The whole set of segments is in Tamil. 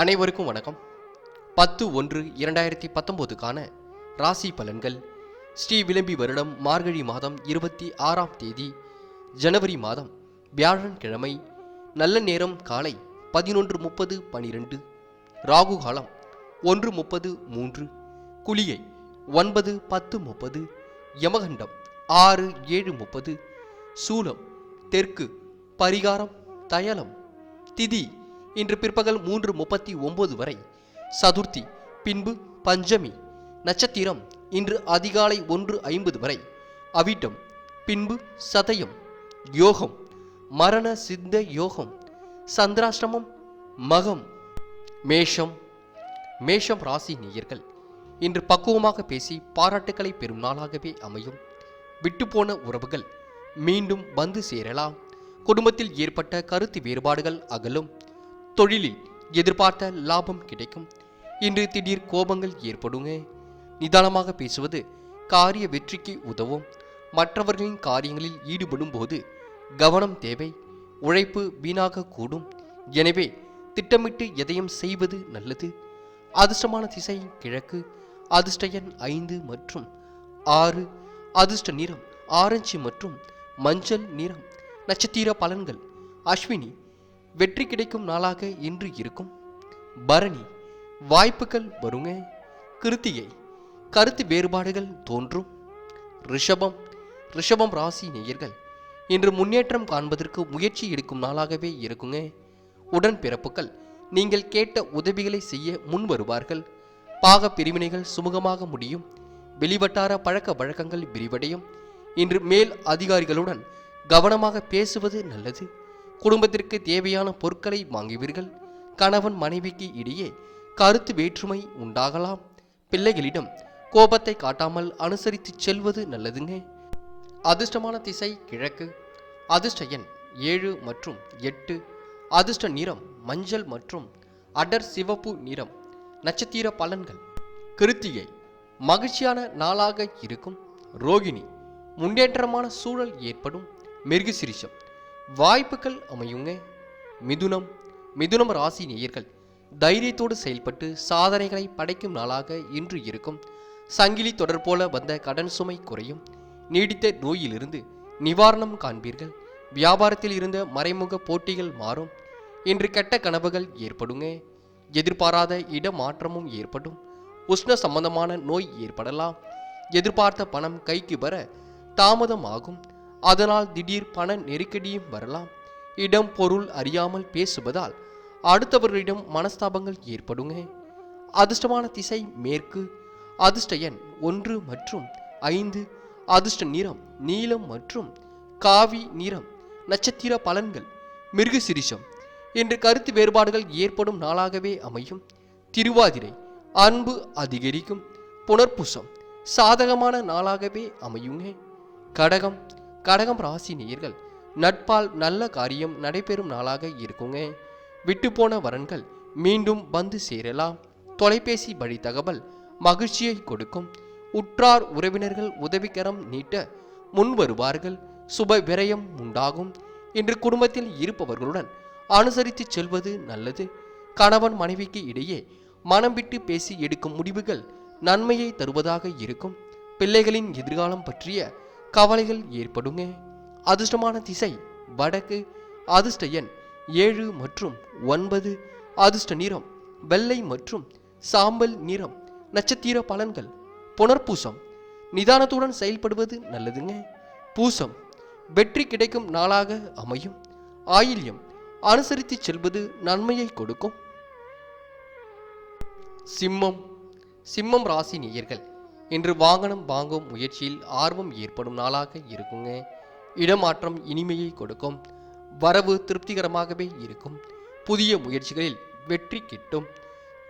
அனைவருக்கும் வணக்கம். 10/1/2019க்கான ராசி பலன்கள். ஸ்ரீ விளம்பி வருடம் மார்கழி மாதம் 26ஆம் தேதி ஜனவரி மாதம் வியாழன்கிழமை. நல்ல நேரம் காலை 11:30-12, ராகு காலம் 1:30-3, குளிகை 9:10-30, யமகண்டம் 6-7:30, சூலம் தெற்கு, பரிகாரம் தயலம். திதி இன்று பிற்பகல் 3:39 வரை, சதுர்த்தி பின்பு பஞ்சமி. நட்சத்திரம் இன்று அதிகாலை 1:50 வரை, அவிட்டம் பின்பு சதயம். யோகம் மரண சித்த யோகம். சந்திராஷ்டமம் மகம். மேஷம் ராசி நேயர்கள் இன்று பக்குவமாக பேசி பாராட்டுக்களை பெறும் நாளாகவே அமையும். விட்டுப்போன உறவுகள் மீண்டும் வந்து சேரலாம். குடும்பத்தில் ஏற்பட்ட கருத்து வேறுபாடுகள் அகலும். தொழிலில் எதிர்பார்த்த லாபம் கிடைக்கும். இன்று திடீர் கோபங்கள் ஏற்படுங்க. நிதானமாக பேசுவது காரிய வெற்றிக்கு உதவும். மற்றவர்களின் காரியங்களில் ஈடுபடும் போது கவனம் தேவை. உழைப்பு வீணாக கூடும். எனவே திட்டமிட்டு எதையும் செய்வது நல்லது. அதிர்ஷ்டமான திசை கிழக்கு. அதிர்ஷ்ட எண் 5 மற்றும் 6. அதிர்ஷ்ட நிறம் ஆரஞ்சு மற்றும் மஞ்சள் நிறம். நட்சத்திர பலன்கள். அஸ்வினி வெற்றி கிடைக்கும் நாளாக இன்று இருக்கும். பரணி வாய்ப்புகள் வருங்க. கிருத்திகை கருத்து வேறுபாடுகள் தோன்றும். ரிஷபம் ராசி நேயர்கள் இன்று முன்னேற்றம் காண்பதற்கு முயற்சி எடுக்கும் நாளாகவே இருக்குங்க. உடன்பிறப்புகள் நீங்கள் கேட்ட உதவிகளை செய்ய முன் வருவார்கள். பாக பிரிவினைகள் சுமூகமாக முடியும். வெளிவட்டார பழக்க வழக்கங்கள் விரிவடையும். இன்று மேல் அதிகாரிகளுடன் கவனமாக பேசுவது நல்லது. குடும்பத்திற்கு தேவையான பொருட்களை வாங்குவீர்கள். கணவன் மனைவிக்கு இடையே கருத்து வேற்றுமை உண்டாகலாம். பிள்ளைகளிடம் கோபத்தை காட்டாமல் அனுசரித்து செல்வது நல்லதுங்க. அதிர்ஷ்டமான திசை கிழக்கு. அதிர்ஷ்ட எண் 7 மற்றும் 8. அதிர்ஷ்ட நிறம் மஞ்சள் மற்றும் அடர் சிவப்பு நிறம். நட்சத்திர பலன்கள். கிருத்திகை மகிழ்ச்சியான நாளாக இருக்கும். ரோகிணி முன்னேற்றமான சூழல் ஏற்படும். மிருகசீரிஷம் வாய்ப்புகள் அமையுங்க. மிதுனம் ராசி நேயர்கள் தைரியத்தோடு செயல்பட்டு சாதனைகளை படைக்கும் நாளாக இன்று இருக்கும். சங்கிலி தொடர் போல வந்த கடன் சுமை குறையும். நீடித்த நோயிலிருந்து நிவாரணம் காண்பீர்கள். வியாபாரத்தில் இருந்த மறைமுக போட்டிகள் மாறும். இன்று கெட்ட கனவுகள் ஏற்படுங்க. எதிர்பாராத இடமாற்றமும் ஏற்படும். உஷ்ண சம்பந்தமான நோய் ஏற்படலாம். எதிர்பார்த்த பணம் கைக்கு வர தாமதமாகும். அதனால் திடீர் பண நெருக்கடியும் வரலாம். இடம் பொருள் அறியாமல் பேசுவதால் அடுத்தவர்களிடம் மனஸ்தாபங்கள் ஏற்படுங்க. அதிர்ஷ்டமான திசை மேற்கு. அதிர்ஷ்ட எண் 1 மற்றும் 5. அதிர்ஷ்ட நிறம் நீலம் மற்றும் காவி நிறம். நட்சத்திர பலன்கள். மிருகசீரிஷம் இன்று கருத்து வேறுபாடுகள் ஏற்படும் நாளாகவே அமையும். திருவாதிரை அன்பு அதிகரிக்கும். புனர்பூசம் சாதகமான நாளாகவே அமையுங்க. கடகம் ராசி நேயர்கள் நட்பால் நல்ல காரியம் நடைபெறும் நாளாக இருக்குங்க. விட்டுப்போன வரன்கள் மீண்டும் வந்து சேரலாம். தொலைபேசி வழி தகவல் மகிழ்ச்சியை கொடுக்கும். உற்றார் உறவினர்கள் உதவிக்கரம் நீட்ட முன் வருவார்கள். சுப விரயம் உண்டாகும். இன்று குடும்பத்தில் இருப்பவர்களுடன் அனுசரித்து செல்வது நல்லது. கணவன் மனைவிக்கு இடையே மனம் விட்டு பேசி எடுக்கும் முடிவுகள் நன்மையை தருவதாக இருக்கும். பிள்ளைகளின் எதிர்காலம் பற்றிய கவலைகள் ஏற்படுங்க. அதிர்ஷ்டமான திசை வடக்கு. அதிர்ஷ்ட எண் 7 மற்றும் 9. அதிர்ஷ்ட நிறம் வெள்ளை மற்றும் சாம்பல் நிறம். நட்சத்திர பலன்கள். புனர்பூசம் நிதானத்துடன் செயல்படுவது நல்லதுங்க. பூசம் வெற்றி கிடைக்கும் நாளாக அமையும். ஆயில்யம் அனுசரித்து செல்வது நன்மையை கொடுக்கும். சிம்மம் ராசி நேயர்கள் இன்று வாகனம் வாங்கும் முயற்சியில் ஆர்வம் ஏற்படும் நாளாக இருக்குங்க. இடமாற்றம் இனிமையை கொடுக்கும். வரவு திருப்திகரமாகவே இருக்கும். புதிய முயற்சிகளில் வெற்றி கிட்டும்.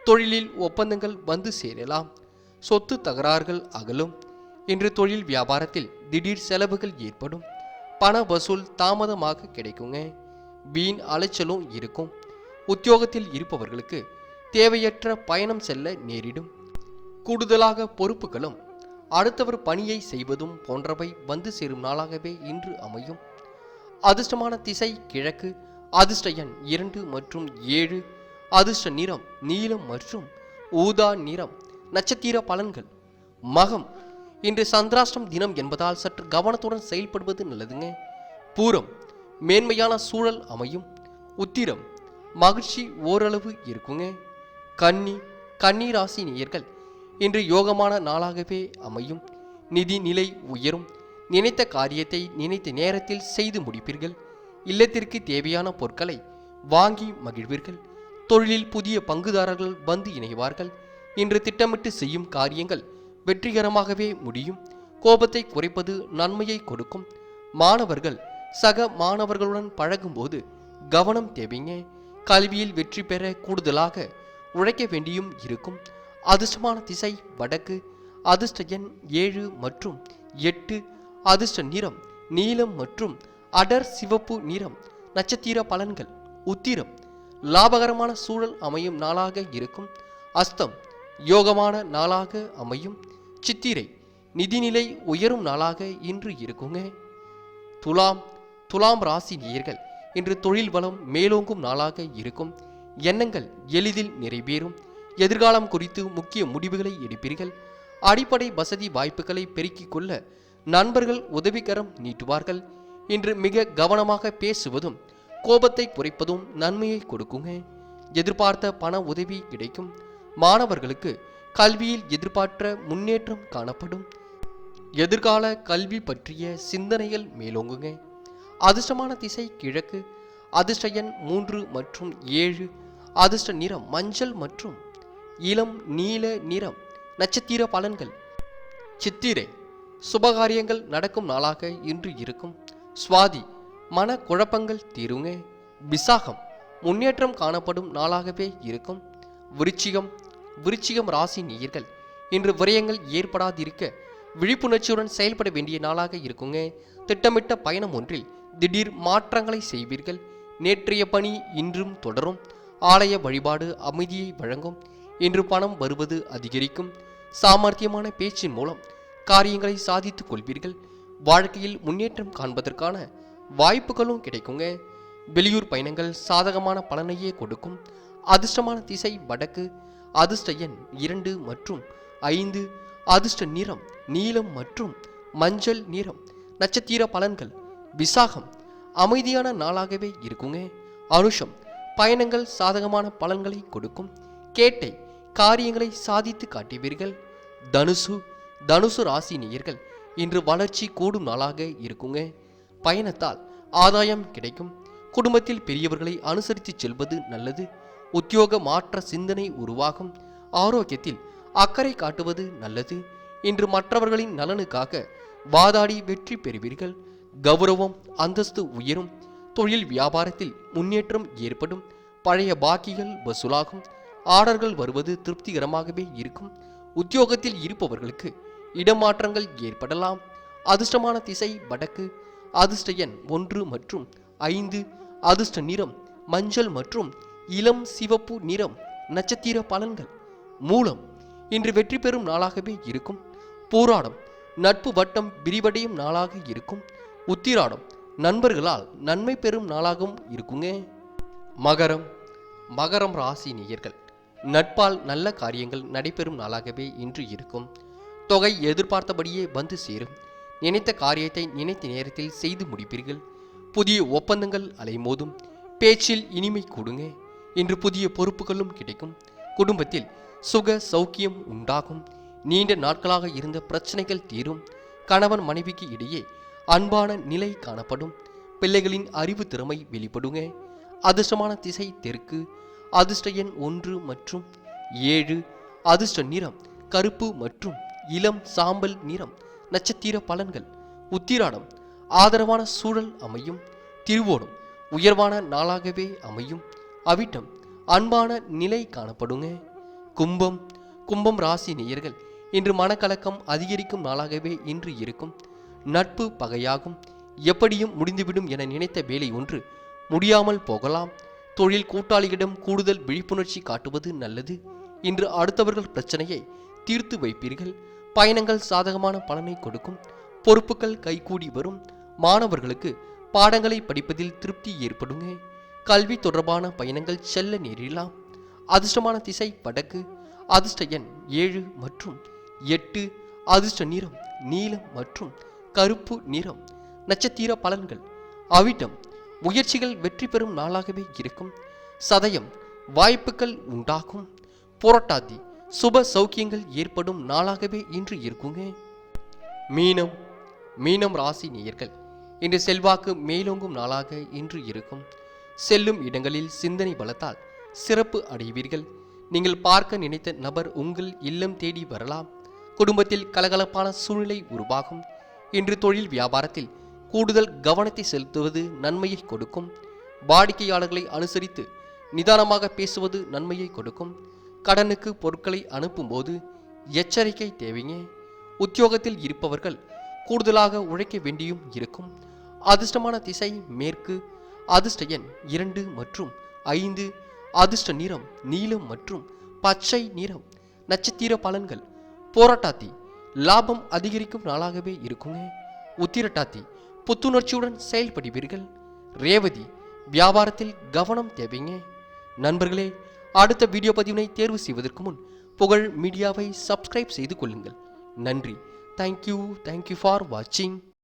தொழிலில் ஒப்பந்தங்கள் வந்து சேரலாம். சொத்து தகராறுகள் அகலும். இன்று தொழில் வியாபாரத்தில் திடீர் செலவுகள் ஏற்படும். பண வசூல் தாமதமாக கிடைக்குங்க. வீண் அலைச்சலும் இருக்கும். உத்தியோகத்தில் இருப்பவர்களுக்கு தேவையற்ற பயணம் செல்ல நேரிடும். கூடுதலாக பொறுப்புகளும் அடுத்தவர் பணியை செய்வதும் போன்றவை வந்து சேரும் நாளாகவே இன்று அமையும். அதிர்ஷ்டமான திசை கிழக்கு. அதிர்ஷ்ட எண் 2 மற்றும் 7. அதிர்ஷ்ட நிறம் நீலம் மற்றும் ஊதா நிறம். நட்சத்திர பலன்கள். மகம், இன்று சந்திராஷ்டம் தினம் என்பதால் சற்று கவனத்துடன் செயல்படுவது நல்லதுங்க. பூரம், மேன்மையான சூழல் அமையும். உத்திரம், மகிழ்ச்சி ஓரளவு இருக்குங்க. கன்னி ராசி நேயர்கள், இன்று யோகமான நாளாகவே அமையும். நிதி நிலை உயரும். நினைத்த காரியத்தை நினைத்த நேரத்தில் செய்து முடிப்பீர்கள். இல்லத்திற்கு தேவையான பொருட்களை வாங்கி மகிழ்வீர்கள். தொழிலில் புதிய பங்குதாரர்கள் வந்து இணைவார்கள். இன்று திட்டமிட்டு செய்யும் காரியங்கள் வெற்றிகரமாகவே முடியும். கோபத்தை குறைப்பது நன்மையை கொடுக்கும். மாணவர்கள் சக மாணவர்களுடன் பழகும்போது கவனம் தேவைங்க. கல்வியில் வெற்றி பெற கூடுதலாக உழைக்க வேண்டியும் இருக்கும். அதிர்ஷ்டமான திசை வடக்கு. அதிர்ஷ்ட எண் 7 மற்றும் 8. அதிர்ஷ்ட நிறம் நீலம் மற்றும் அடர் சிவப்பு நிறம். நட்சத்திர பலன்கள். உத்திரம், லாபகரமான சூழல் அமையும் நாளாக இருக்கும். அஸ்தம், யோகமான நாளாக அமையும். சித்திரை, நிதிநிலை உயரும் நாளாக இன்று இருக்குங்க. துலாம் ராசி நேயர்கள், இன்று தொழில் வளம் மேலோங்கும் நாளாக இருக்கும். எண்ணங்கள் எளிதில் நிறைவேறும். எதிர்காலம் குறித்து முக்கிய முடிவுகளை எடுப்பீர்கள். அடிப்படை வசதி வாய்ப்புகளை பெருக்கிக் கொள்ள நண்பர்கள் உதவிகரம் நீட்டுவார்கள். இன்று மிக கவனமாக பேசுவதும் கோபத்தை குறைப்பதும் நன்மையை கொடுக்குங்க. எதிர்பார்த்த பண உதவி கிடைக்கும். மாணவர்களுக்கு கல்வியில் எதிர்பார்த்த முன்னேற்றம் காணப்படும். எதிர்கால கல்வி பற்றிய சிந்தனைகள் மேலோங்குங்க. அதிர்ஷ்டமான திசை கிழக்கு. அதிர்ஷ்ட எண் 3 மற்றும் 7. அதிர்ஷ்ட நிறம் மஞ்சள் மற்றும் இளம் நீல நிறம். நட்சத்திர பலன்கள். சித்திரை, சுபகாரியங்கள் நடக்கும் நாளாக இன்று இருக்கும். சுவாதி, மன குழப்பங்கள் தீருங்க. விசாகம், முன்னேற்றம் காணப்படும் நாளாகவே இருக்கும். விருச்சிகம் ராசி நேயர்கள், இன்று விரயங்கள் ஏற்படாதிருக்க விழிப்புணர்ச்சியுடன் செயல்பட வேண்டிய நாளாக இருக்குங்க. திட்டமிட்ட பயணம் ஒன்றில் திடீர் மாற்றங்களை செய்வீர்கள். நேற்றைய பணி இன்றும் தொடரும். ஆலய வழிபாடு அமைதியை வழங்கும். இன்று பணம் வருவது அதிகரிக்கும். சாமர்த்தியமான பேச்சின் மூலம் காரியங்களை சாதித்துக் கொள்வீர்கள். வாழ்க்கையில் முன்னேற்றம் காண்பதற்கான வாய்ப்புகளும் கிடைக்குங்க. வெளியூர் பயணங்கள் சாதகமான பலனையே கொடுக்கும். அதிர்ஷ்டமான திசை வடக்கு. அதிர்ஷ்ட எண் 2 மற்றும் 5. அதிர்ஷ்ட நிறம் நீலம் மற்றும் மஞ்சள் நிறம். நட்சத்திர பலன்கள். விசாகம், அமைதியான நாளாகவே இருக்குங்க. அனுஷம், பயணங்கள் சாதகமான பலன்களை கொடுக்கும். கேட்டை, காரியங்களை சாதித்து காட்டுவீர்கள். தனுசு ராசி நேயர்கள், இன்று வளர்ச்சி கூடும் நாளாக இருக்குங்க. பயணத்தால் ஆதாயம் கிடைக்கும். குடும்பத்தில் பெரியவர்களை அனுசரித்து செல்வது நல்லது. உத்தியோக மாற்ற சிந்தனை உருவாகும். ஆரோக்கியத்தில் அக்கறை காட்டுவது நல்லது. இன்று மற்றவர்களின் நலனுக்காக வாதாடி வெற்றி பெறுவீர்கள். கௌரவம் அந்தஸ்து உயரும். தொழில் வியாபாரத்தில் முன்னேற்றம் ஏற்படும். பழைய பாக்கிகள் வசூலாகும். ஆர்டர்கள் வருவது திருப்திகரமாகவே இருக்கும். உத்தியோகத்தில் இருப்பவர்களுக்கு இடமாற்றங்கள் ஏற்படலாம். அதிர்ஷ்டமான திசை வடக்கு. அதிர்ஷ்ட எண் 1 மற்றும் 5. அதிர்ஷ்ட நிறம் மஞ்சள் மற்றும் இளம் சிவப்பு நிறம். நட்சத்திர பலன்கள். மூலம், இன்று வெற்றி பெறும் நாளாகவே இருக்கும். போராடம், நட்பு வட்டம் விரிவடையும் நாளாக இருக்கும். உத்திராடம், நண்பர்களால் நன்மை பெறும் நாளாகவும் இருக்குங்க. மகரம் ராசி நேயர்கள், நட்பால் நல்ல காரியங்கள் நடைபெறும் நாளாகவே இன்று இருக்கும். தொகை எதிர்பார்த்தபடியே வந்து சேரும். நினைத்த காரியத்தை நினைத்த நேரத்தில் செய்து முடிப்பீர்கள். புதிய ஒப்பந்தங்கள் அலைமோதும். பேச்சில் இனிமை கூடுங்க. இன்று புதிய பொறுப்புகளும் கிடைக்கும். குடும்பத்தில் சுக சௌக்கியம் உண்டாகும். நீண்ட நாட்களாக இருந்த பிரச்சனைகள் தீரும். கணவன் மனைவிக்கு இடையே அன்பான நிலை காணப்படும். பிள்ளைகளின் அறிவு திறமை வெளிப்படுங்க. அதிர்ஷ்டமான திசை தெற்கு. அதிர்ஷ்ட எண் 1 மற்றும் 7. அதிர்ஷ்ட நிறம் கருப்பு மற்றும் இளம் சாம்பல் நிறம். நட்சத்திர பலன்கள். உத்திராடம், ஆதரவான சூழல் அமையும். திருவோணம், உயர்வான நாளாகவே அமையும். அவிட்டம், அன்பான நிலை காணப்படுங்க. கும்பம் ராசி நேயர்கள், இன்று மனக்கலக்கம் அதிகரிக்கும் நாளாகவே இன்று இருக்கும். நட்பு பகையாகும். எப்படியும் முடிந்துவிடும் என நினைத்த வேலை ஒன்று முடியாமல் போகலாம். தொழில் கூட்டாளிகளிடம் கூடுதல் விழிப்புணர்ச்சி காட்டுவது நல்லது. இன்று அடுத்தவர்கள் பிரச்சனையை தீர்த்து வைப்பீர்கள். பயணங்கள் சாதகமான பலனை கொடுக்கும். பொறுப்புகள் கைகூடி வரும். மாணவர்களுக்கு பாடங்களை படிப்பதில் திருப்தி ஏற்படுங்க. கல்வி தொடர்பான பயணங்கள் செல்ல நேரிடலாம். அதிர்ஷ்டமான திசை வடக்கு. அதிர்ஷ்ட எண் 7 மற்றும் 8. அதிர்ஷ்ட நிறம் நீலம் மற்றும் கருப்பு நிறம். நட்சத்திர பலன்கள். அவிட்டம் முயற்சிகள் வெற்றி பெறும் நாளாகவே இருக்கும். சதயம் வாய்ப்புகள் உண்டாகும். புரட்டாதி சுப சௌக்கியங்கள் ஏற்படும் நாளாகவே இன்று இருக்குங்க. மீனம் ராசி நேயர்கள், இன்று செல்வாக்கு மேலோங்கும் நாளாக இன்று இருக்கும். செல்லும் இடங்களில் சிந்தனை பலத்தால் சிறப்பு அடைவீர்கள். நீங்கள் பார்க்க நினைத்த நபர் உங்கள் இல்லம் தேடி வரலாம். குடும்பத்தில் கலகலப்பான சூழ்நிலை உருவாகும். இன்று தொழில் வியாபாரத்தில் கூடுதல் கவனத்தை செலுத்துவது நன்மையை கொடுக்கும். வாடிக்கையாளர்களை அனுசரித்து நிதானமாக பேசுவது நன்மையை கொடுக்கும். கடனுக்கு பொருட்களை அனுப்பும்போது எச்சரிக்கை தேவைங்க. உத்தியோகத்தில் இருப்பவர்கள் கூடுதலாக உழைக்க வேண்டியும் இருக்கும். அதிர்ஷ்டமான திசை மேற்கு. அதிர்ஷ்ட எண் 2 மற்றும் 5. அதிர்ஷ்ட நிறம் நீலம் மற்றும் பச்சை நிறம். நட்சத்திர பலன்கள். போராட்டாத்தி லாபம் அதிகரிக்கும் நாளாகவே இருக்குங்க. உத்திரட்டாத்தி புத்துணர்ச்சியுடன் செயல்படுவீர்கள். ரேவதி வியாபாரத்தில் கவனம் தேவைங்க. நண்பர்களே, அடுத்த வீடியோ பதிவினை தேர்வு செய்வதற்கு முன் புகழ் மீடியாவை சப்ஸ்கிரைப் செய்து கொள்ளுங்கள். நன்றி. தேங்க்யூ ஃபார் வாட்சிங்.